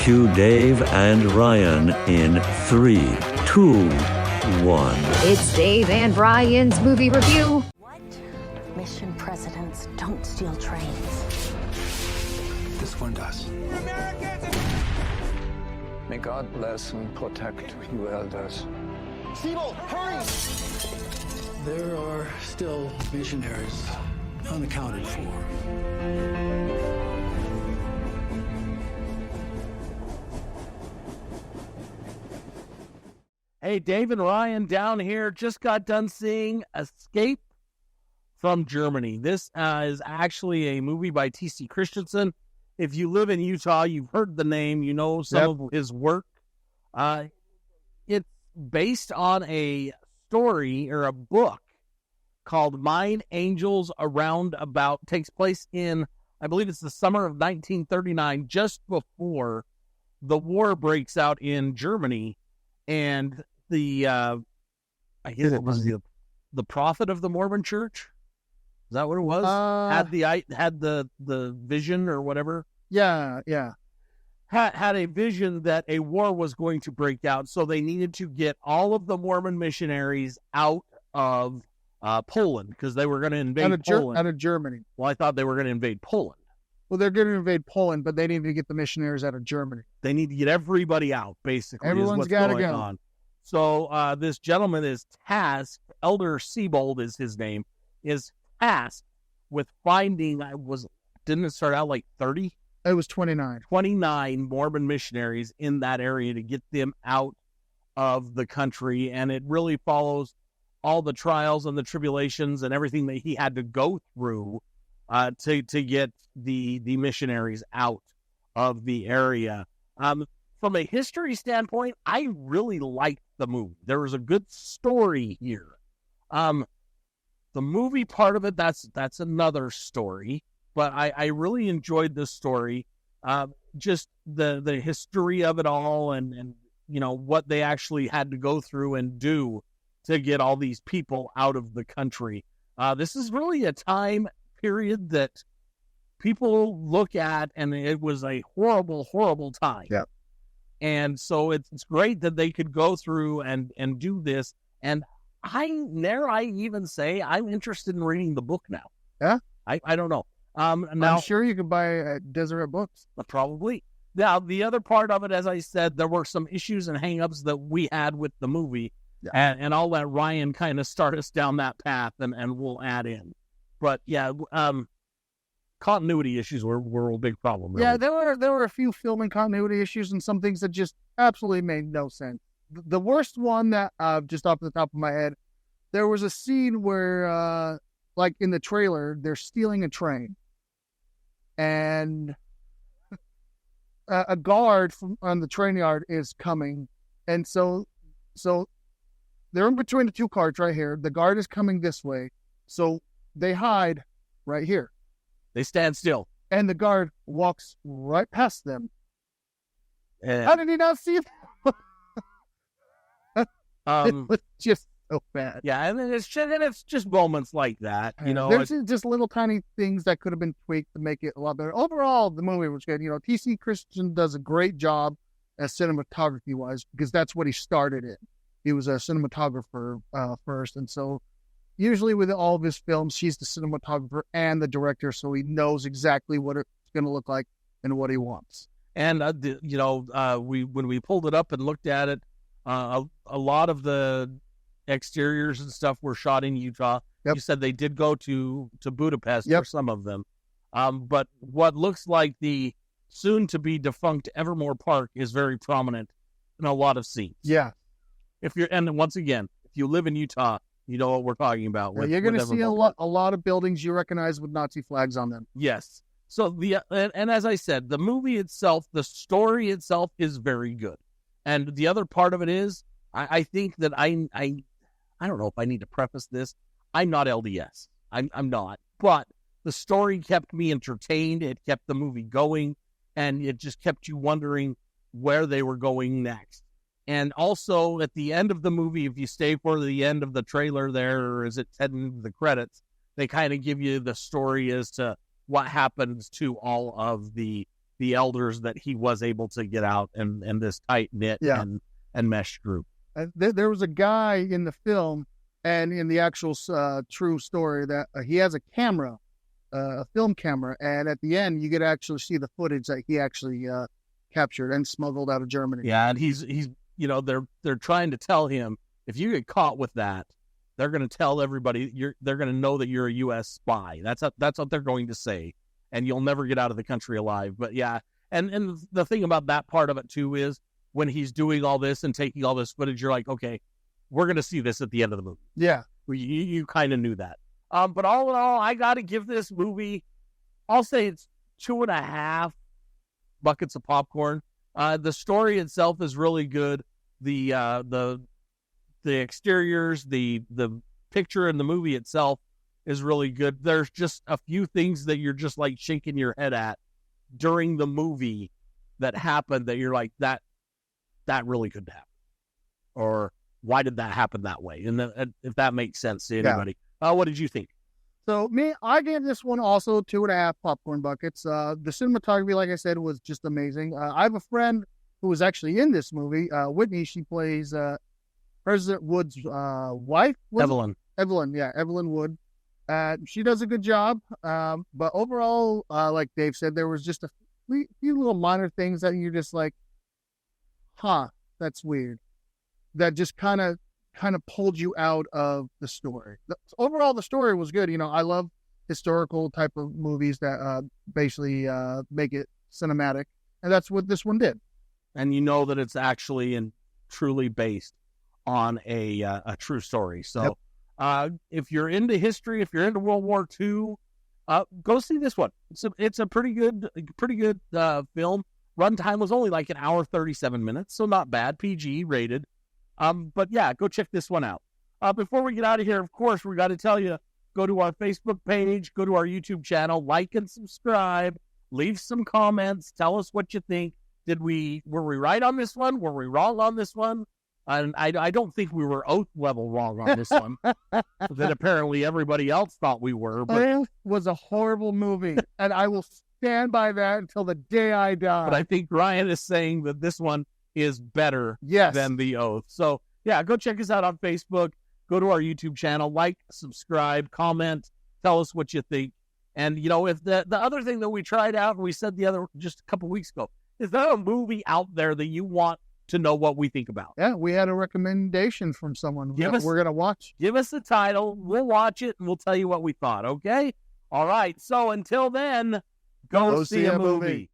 Cue Dave and Ryan in 3, 2, 1. It's Dave and Ryan's movie review. What mission presidents don't steal trains? This one does. May God bless and protect you elders. Siebel, hurry! There are still missionaries unaccounted for. Hey, Dave and Ryan down here just got done seeing Escape from Germany. This is actually a movie by T.C. Christensen. If you live in Utah, you've heard the name, you know some of his work. It's based on a story or a book called Mine Angels Around About. Takes place in, I believe it's the summer of 1939, just before the war breaks out in Germany. And the, I guess it was the prophet of the Mormon Church. Is that what it was? Had the vision or whatever. Yeah. Had a vision that a war was going to break out, so they needed to get all of the Mormon missionaries out of Poland because they were going to invade Poland. Out of Germany. Well, I thought they were going to invade Poland. Well, they're going to invade Poland, but they need to get the missionaries out of Germany. They need to get everybody out, basically. Everyone's got to go. On. So this gentleman is tasked, Elder Siebold is his name, is tasked with finding, didn't it start out like 30? It was 29. 29 Mormon missionaries in that area to get them out of the country. And it really follows all the trials and the tribulations and everything that he had to go through to get the missionaries out of the area. From a history standpoint, I really liked the movie. There was a good story here. The movie part of it, that's another story. But I really enjoyed this story. Just the history of it all and you know what they actually had to go through and do to get all these people out of the country. This is really a time period that people look at, and it was a horrible, horrible time. Yeah. And so it's great that they could go through and do this. And I even say I'm interested in reading the book now. Yeah. I don't know. Now, I'm sure you could buy at Deseret Books. Probably. Now, the other part of it, as I said, there were some issues and hangups that we had with the movie. Yeah. And I'll let Ryan kind of start us down that path and we'll add in. But yeah, continuity issues were a big problem. Really. Yeah, there were a few filming continuity issues and some things that just absolutely made no sense. The worst one that just off the top of my head, there was a scene where like in the trailer, they're stealing a train. And a guard on the train yard is coming. And so they're in between the two cars right here. The guard is coming this way. So they hide right here. They stand still. And the guard walks right past them. How did he not see them? It was just so bad. Yeah, and it's just moments like that. You know, there's just little tiny things that could have been tweaked to make it a lot better. Overall, the movie was good. You know, T.C. Christensen does a great job as cinematography-wise because that's what he started in. He was a cinematographer first, and so usually with all of his films, he's the cinematographer and the director, so he knows exactly what it's going to look like and what he wants. And when we pulled it up and looked at it, a lot of the exteriors and stuff were shot in Utah. Yep. You said they did go to Budapest for some of them. But what looks like the soon-to-be defunct Evermore Park is very prominent in a lot of scenes. Yeah. And once again, if you live in Utah, you know what we're talking about. You're going to see a lot of buildings you recognize with Nazi flags on them. Yes. So and as I said, the movie itself, the story itself is very good. And the other part of it is, I think that I don't know if I need to preface this. I'm not LDS. I'm not. But the story kept me entertained. It kept the movie going. And it just kept you wondering where they were going next. And also, at the end of the movie, if you stay for the end of the trailer there, or is it heading to the credits, they kind of give you the story as to what happens to all of the the elders that he was able to get out and this tight knit and mesh group. There was a guy in the film and in the actual true story that he has a camera, a film camera, and at the end you get to actually see the footage that he actually captured and smuggled out of Germany. Yeah, and he's they're trying to tell him, if you get caught with that, they're going to tell everybody they're going to know that you're a U.S. spy. That's what they're going to say, and you'll never get out of the country alive. But yeah, and the thing about that part of it too is when he's doing all this and taking all this footage, you're like, okay, we're going to see this at the end of the movie. Yeah, you kind of knew that. But all in all, I got to give this movie, I'll say it's 2.5 buckets of popcorn. The story itself is really good. The exteriors, the picture in the movie itself is really good. There's just a few things that you're just like shaking your head at during the movie that happened that you're like, that really couldn't happen. Or why did that happen that way? And if that makes sense to anybody. What did you think? So I gave this one also 2.5 popcorn buckets. The cinematography, like I said, was just amazing. I have a friend who was actually in this movie. Whitney, she plays President Wood's wife. Evelyn. Evelyn Wood. She does a good job. But overall, like Dave said, there was just a few little minor things that you're just like, that's weird. That just kind of pulled you out of the story. Overall, the story was good. I love historical type of movies that basically make it cinematic, and that's what this one did. And you know that it's actually and truly based on a true story. So if you're into history, if you're into World War II, go see this one. It's a pretty good film. Runtime was only like 1:37, so not bad. PG rated. But yeah, go check this one out. Before we get out of here, of course, we got to tell you, go to our Facebook page, go to our YouTube channel, like and subscribe, leave some comments, tell us what you think. Were we right on this one? Were we wrong on this one? And I don't think we were oath level wrong on this one. That apparently everybody else thought we were. But It was a horrible movie, and I will stand by that until the day I die. But I think Ryan is saying that this one is better than The Oath. So, yeah, go check us out on Facebook. Go to our YouTube channel. Like, subscribe, comment. Tell us what you think. And, if the other thing that we tried out, and we said just a couple weeks ago, is there a movie out there that you want to know what we think about? Yeah, we had a recommendation from someone we're going to watch. Give us the title. We'll watch it, and we'll tell you what we thought, okay? All right. So, until then, go see a movie.